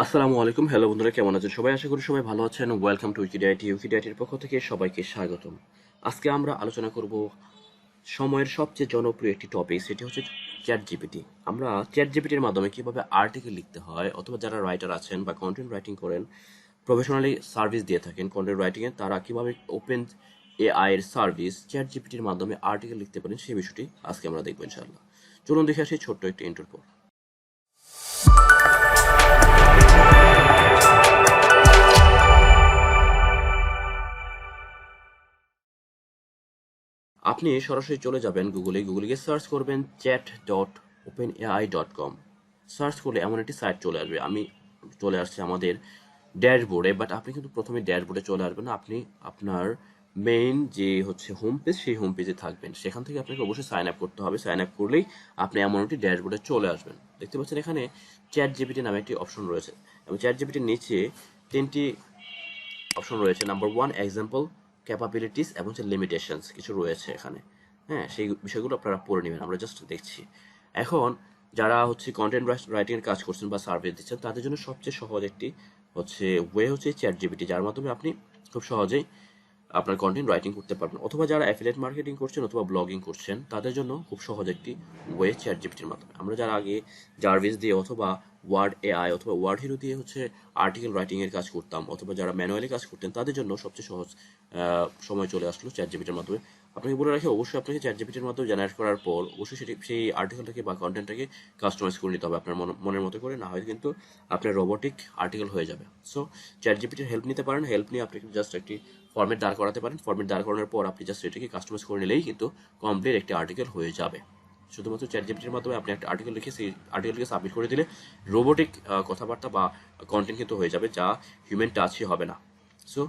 আসসালামু আলাইকুম। হ্যালো বন্ধুরা, কেমন আছেন সবাই? আশা করি সবাই ভালো আছেন। ওয়েলকাম টু উইকিডিয়াটির পক্ষ থেকে সবাইকে স্বাগতম। আজকে আমরা আলোচনা করব সময়ের সবচেয়ে জনপ্রিয় একটি টপিক, সেটি হচ্ছে চ্যাট জিপিটি। আমরা চ্যাট জিপিটির মাধ্যমে কিভাবে আর্টিকেল লিখতে হয়, অথবা যারা রাইটার আছেন বা কন্টেন্ট রাইটিং করেন, প্রফেশনালি সার্ভিস দিয়ে থাকেন কন্টেন্ট রাইটিংয়ে, তারা কিভাবে ওপেন এআই এর সার্ভিস চ্যাট জিপিটির মাধ্যমে আর্টিকেল লিখতে পারেন সেই বিষয়টি আজকে আমরা দেখবো ইনশাআল্লাহ। চলুন দেখে আসি ছোট্ট একটি ইন্টার পর। আপনি সরাসরি চলে যাবেন গুগলে গিয়ে সার্চ করবেন chat.openaI.com। সার্চ করলে এমন একটি সাইট চলে আসবে। আমি চলে আসছি আমাদের ড্যাশবোর্ডে, বাট আপনি কিন্তু প্রথমে ড্যাশবোর্ডে চলে আসবেন না, আপনি আপনার মেইন যে হচ্ছে হোম পেজ, সেই হোম পেজে থাকবেন। সেখান থেকে আপনাকে অবশ্যই সাইন আপ করতে হবে। সাইন আপ করলেই আপনি এমন একটি ড্যাশবোর্ডে চলে আসবেন। দেখতে পাচ্ছেন এখানে চ্যাট জিপিটি নামে একটি অপশন রয়েছে, এবং চ্যাট জিপিটির নিচে তিনটি অপশন রয়েছে। নাম্বার 1 এক্সাম্পল, ক্যাপাবিলিটিস এবং লিমিটেশনস কিছু রয়েছে এখানে। হ্যাঁ, সেই বিষয়গুলো আপনারা পড়ে নেবেন, আমরা জাস্ট দেখছি। এখন যারা হচ্ছে কন্টেন্ট রাইটিং এর কাজ করছেন বা সার্ভিস দিচ্ছেন, তাদের জন্য সবচেয়ে সহজ একটি হচ্ছে ওয়ে হচ্ছে চ্যাট জিপিটি, যার মাধ্যমে আপনি খুব সহজেই আপনার কন্টেন্ট রাইটিং করতে পারবেন। অথবা যারা অ্যাফিলিয়েট মার্কেটিং করছেন অথবা ব্লগিং করছেন, তাদের জন্য খুব সহজ একটি ওয়ে চ্যাট জিপিটির মাধ্যমে। আমরা যারা আগে জার্ভিস দিয়ে অথবা ওয়ার্ড এআই অথবা ওয়ার্ড হিরো দিয়ে হচ্ছে আর্টিকেল রাইটিং এর কাজ করতাম, অথবা যারা ম্যানুয়ালি কাজ করতেন, তাদের জন্য সবচেয়ে সহজ সময় চলে আসলো চ্যাট জিপিটির মাধ্যমে। আপনাকে বলে রাখি, অবশ্যই আপনাকে চ্যাট জিপিটির মাধ্যমে জেনারেট করার পর অবশ্যই সেই আর্টিকেলটাকে বা কন্টেন্টটাকে কাস্টমাইজ করে নিতে হবে আপনার মনের মতো করে, না হয় কিন্তু আপনার রোবোটিক আর্টিকেল হয়ে যাবে। সো চ্যাট জিপিটির হেল্প নিতে পারেন। হেল্প নিয়ে আপনি জাস্ট একটি ফরম্যাট দাঁড় করাতে পারেন। ফরম্যাট দাঁড় করানোর পর আপনি জাস্ট এটাকে কাস্টমাইজ করে নিলেই কিন্তু কমপ্লিট একটি আর্টিকেল হয়ে যাবে। শুধুমাত্র চ্যাট জিপিটির মাধ্যমে আপনি একটা আর্টিকেল লিখে সেই আর্টিকেলকে সাবমিট করে দিলে রোবোটিক কথাবার্তা বা কন্টেন্ট কিন্তু হয়ে যাবে, যা হিউম্যান টাচই হবে না। সো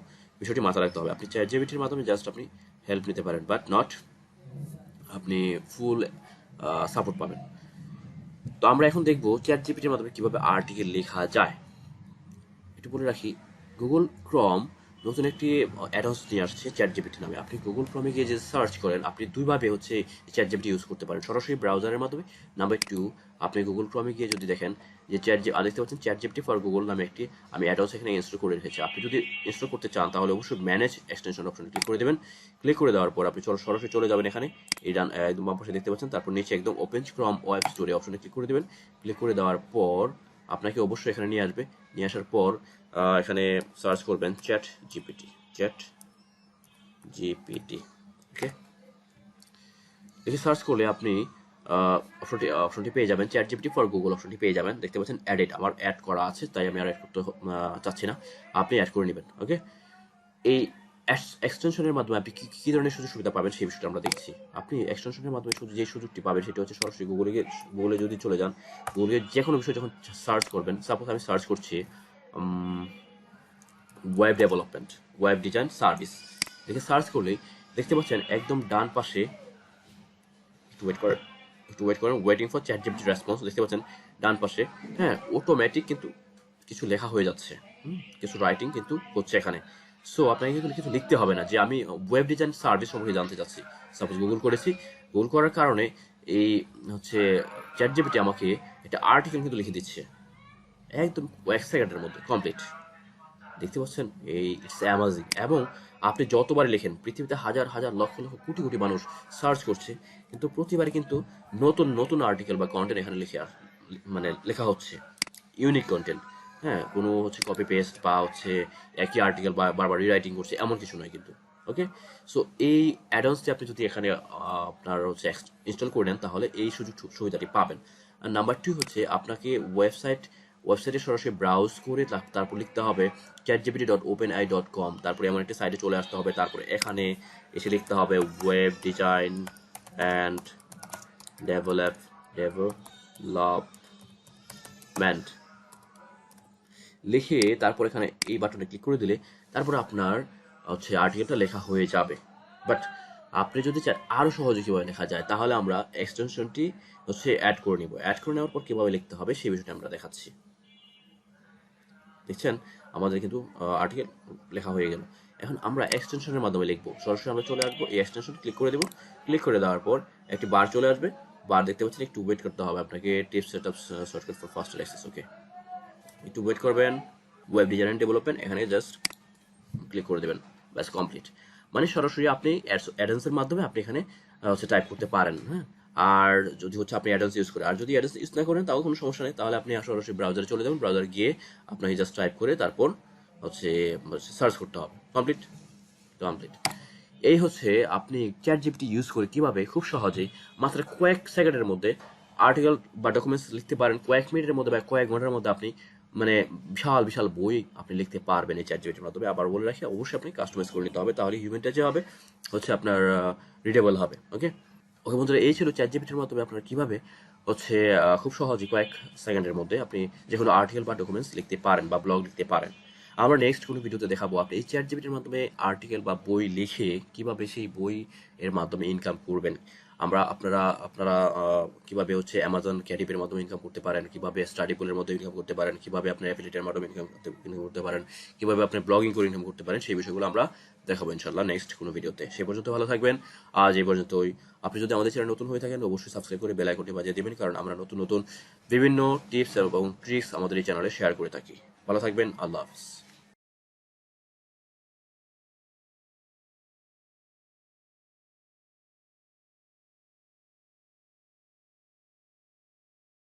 বিষয়টি মাথায় রাখতে হবে। আপনি চ্যাট জিপিটির মাধ্যমে জাস্ট আপনি হেল্প নিতে পারেন, বাট নট আপনি ফুল সাপোর্ট পাবেন। তো আমরা এখন দেখবো চ্যাট জিপিটির মাধ্যমে কিভাবে আর্টিকেল লেখা যায়। একটু বলে রাখি, গুগল ক্রম নতুন একটি অ্যাডভান্স নিয়ে আসছে চ্যাট জিপিটি নামে। আপনি গুগল ক্রমে গিয়ে যে সার্চ করেন, আপনি দুইভাবে হচ্ছে চ্যাট জিপিটি ইউজ করতে পারেন, সরাসরি ব্রাউজারের মাধ্যমে। নাম্বার 2, আপনি গুগল ক্রমে গিয়ে যদি দেখেন যে দেখতে পাচ্ছেন চ্যাট জিপিটি ফর গুগল নামে একটি আমি অ্যাডভান্স এখানে ইনস্টল করে রেখেছি। আপনি যদি ইনস্টল করতে চান তাহলে অবশ্যই ম্যানেজ এক্সটেনশন অপশনে ক্লিক করে দেবেন। ক্লিক করে দেওয়ার পর আপনি সরাসরি চলে যাবেন এখানে, এই একদম বাম পাশে দেখতে পাচ্ছেন, তারপর নিচে একদম ওপেন ক্রম ওয়েব স্টোরে অপশনে ক্লিক করে দেবেন। ক্লিক করে দেওয়ার পর আপনাকে অবশ্যই এখানে নিয়ে আসবে। নিয়ে আসার পর এখানে সার্চ করবেন চ্যাট জিপিটি। ওকে, দেখে সার্চ করলে আপনি অপশনটি পেয়ে যাবেন, চ্যাট জিপিটি ফর গুগল অপশনটি পেয়ে যাবেন। দেখতে পাচ্ছেন অ্যাডেড, আমার অ্যাড করা আছে, তাই আমি আর অ্যাড করতে চাচ্ছি না, আপনি অ্যাড করে নেবেন। ওকে, এই এক্সটেনশনের মাধ্যমে আপনি কি ধরনের সুযোগ সুবিধা পাবেন সেই বিষয়টা আমরা দেখছি। আপনি এক্সটেনশনের মাধ্যমে যে সুযোগটি পাবেন সেটি হচ্ছে সরাসরি গুগলে যদি চলে যান, গুগলে যে কোনো বিষয় যখন সার্চ করবেন, সাপোজ আমি সার্চ করছি web development, web design service, দেখে সার্চ করলেই দেখতে পাচ্ছেন একদম ডান পাশে, একটু ওয়েট করেন waiting for chat GPT response, দেখতে পাচ্ছেন ডান পাশে। হ্যাঁ, অটোমেটিক কিন্তু কিছু লেখা হয়ে যাচ্ছে, কিছু রাইটিং কিন্তু হচ্ছে এখানে। সো আপনাকে কিন্তু কিছু লিখতে হবে না যে আমি ওয়েব ডিজাইন সার্ভিস সম্পর্কে জানতে চাচ্ছি। সাপোজ গুগল করেছি, গুগল করার কারণে এই হচ্ছে চ্যাট জিপিটি আমাকে একটা আর্টিকেল কিন্তু লিখে দিচ্ছে একদম 1 সেকেন্ডের মধ্যে কমপ্লিট। দেখতে পাচ্ছেন, এই ইটস অ্যামাজিং। এবং আপনি যতবার লেখেন, পৃথিবীতে হাজার হাজার লক্ষ লক্ষ কোটি কোটি মানুষ সার্চ করছে, কিন্তু প্রতিবারই কিন্তু নতুন নতুন আর্টিকেল বা কন্টেন্ট এখানে লেখা হচ্ছে, ইউনিক কন্টেন্ট। হ্যাঁ, কোনো হচ্ছে কপি পেস্ট বা হচ্ছে একই আর্টিকেল বা বারবার রিরাইটিং করছে এমন কিছু নয় কিন্তু। ওকে, সো এই অ্যাডভান্সটি আপনি যদি এখানে আপনার হচ্ছে ইনস্টল করে নেন, তাহলে এই সুবিধাটি পাবেন। আর নাম্বার 2 হচ্ছে আপনাকে ওয়েবসাইটে সরাসরি ব্রাউজ করে তারপর লিখতে হবে chatgpt.openai.com, তারপরে এমন একটা সাইটে চলে আসতে হবে। তারপরে এখানে এসে লিখতে হবে ওয়েব ডিজাইন অ্যান্ড ডেভেলপমেন্ট লিখে তারপর এখানে এই বাটনে ক্লিক করে দিলে তারপর আপনার হচ্ছে আর্টিকেলটা লেখা হয়ে যাবে। বাট আপনি যদি চান আরও সহজে কীভাবে লেখা যায়, তাহলে আমরা এক্সটেনশনটি হচ্ছে অ্যাড করে নিব। অ্যাড করে নেওয়ার পর কীভাবে লিখতে হবে সেই বিষয়টা আমরা দেখাচ্ছি। দেখছেন, আমাদের কিন্তু আর্টিকেল লেখা হয়ে গেল। এখন আমরা এক্সটেনশনের মাধ্যমে লিখবো। সরাসরি আমরা চলে আসবো, এই এক্সটেনশন ক্লিক করে দেবো। ক্লিক করে দেওয়ার পর একটি বার চলে আসবে। বার দেখতে পাচ্ছেন, একটু ওয়েট করতে হবে আপনাকে। Tips setup shortcut for faster access. Okay, একটু ওয়েট করবেন। ওয়েব ডিজাইন অ্যান্ড ডেভেলপমেন্ট, এখানে জাস্ট ক্লিক করে দেবেন, ব্যাস কমপ্লিট। মানে সরাসরি আপনি অ্যাডেন্সের মাধ্যমে আপনি এখানে হচ্ছে টাইপ করতে পারেন, হ্যাঁ। আর যদি হচ্ছে আপনি অ্যাডেন্স ইউজ করেন, আর যদি অ্যাডেন্স ইউজ না করেন তাও কোনো সমস্যা নেই, তাহলে আপনি সরাসরি ব্রাউজারে চলে যাবেন, ব্রাউজারে গিয়ে আপনাকে জাস্ট টাইপ করে তারপর হচ্ছে সার্চ করতে হবে। Complete, complete. এই হচ্ছে আপনি চ্যাট জিপিটি ইউজ করে কিভাবে খুব সহজেই মাত্র কয়েক সেকেন্ডের মধ্যে আর্টিকেল বা ডকুমেন্টস লিখতে পারেন, কয়েক মিনিটের মধ্যে বা কয়েক ঘন্টার মধ্যে আপনি মানে বিশাল বিশাল বই আপনি লিখতে পারবেন এই চ্যাট জিপিটির মাধ্যমে। আবার বলে রাখি, অবশ্যই আপনি কাস্টমাইজ করে নিতে হবে, তাহলে হিউম্যান টাচে হবে, হচ্ছে আপনার রিডেবল হবে। ওকে, ওকে বন্ধুরা, এই ছিল চ্যাট জিপিটির মাধ্যমে আপনারা কিভাবে হচ্ছে খুব সহজেই কয়েক সেকেন্ডের মধ্যে আপনি যে কোনো আর্টিকেল বা ডকুমেন্টস লিখতে পারেন বা ব্লগ লিখতে পারেন। আমরা নেক্সট কোনো ভিডিওতে দেখাবো আপনি এই চ্যাট জিপিটির মাধ্যমে আর্টিকেল বা বই লিখে কিভাবে সেই বই এর মাধ্যমে ইনকাম করবেন। আপনারা আপনারা কিভাবে হচ্ছে অ্যামাজন ক্যারিপের মাধ্যমে ইনকাম করতে পারেন, কিভাবে স্টাডি পুলের মধ্যে ইনকাম করতে পারেন, কিভাবে আপনার অ্যাফিলিয়েটের মাধ্যমে ইনকাম করতে পারেন, কিভাবে আপনি ব্লগিং করে ইনকাম করতে পারেন, সেই বিষয়গুলো আমরা দেখাবো ইনশাল্লাহ নেক্সট কোনো ভিডিওতে। সেই পর্যন্ত ভালো থাকবেন। আজ এই পর্যন্তই। আপনি যদি আমাদের চ্যানেল নতুন হয়ে থাকেন অবশ্যই সাবস্ক্রাইব করে বেল আইকনটি বাজিয়ে দিবেন, কারণ আমরা নতুন নতুন বিভিন্ন টিপস এবং ট্রিক্স আমাদের এই চ্যানেলে শেয়ার করে থাকি। ভালো থাকবেন, আল্লাহ হাফিজ।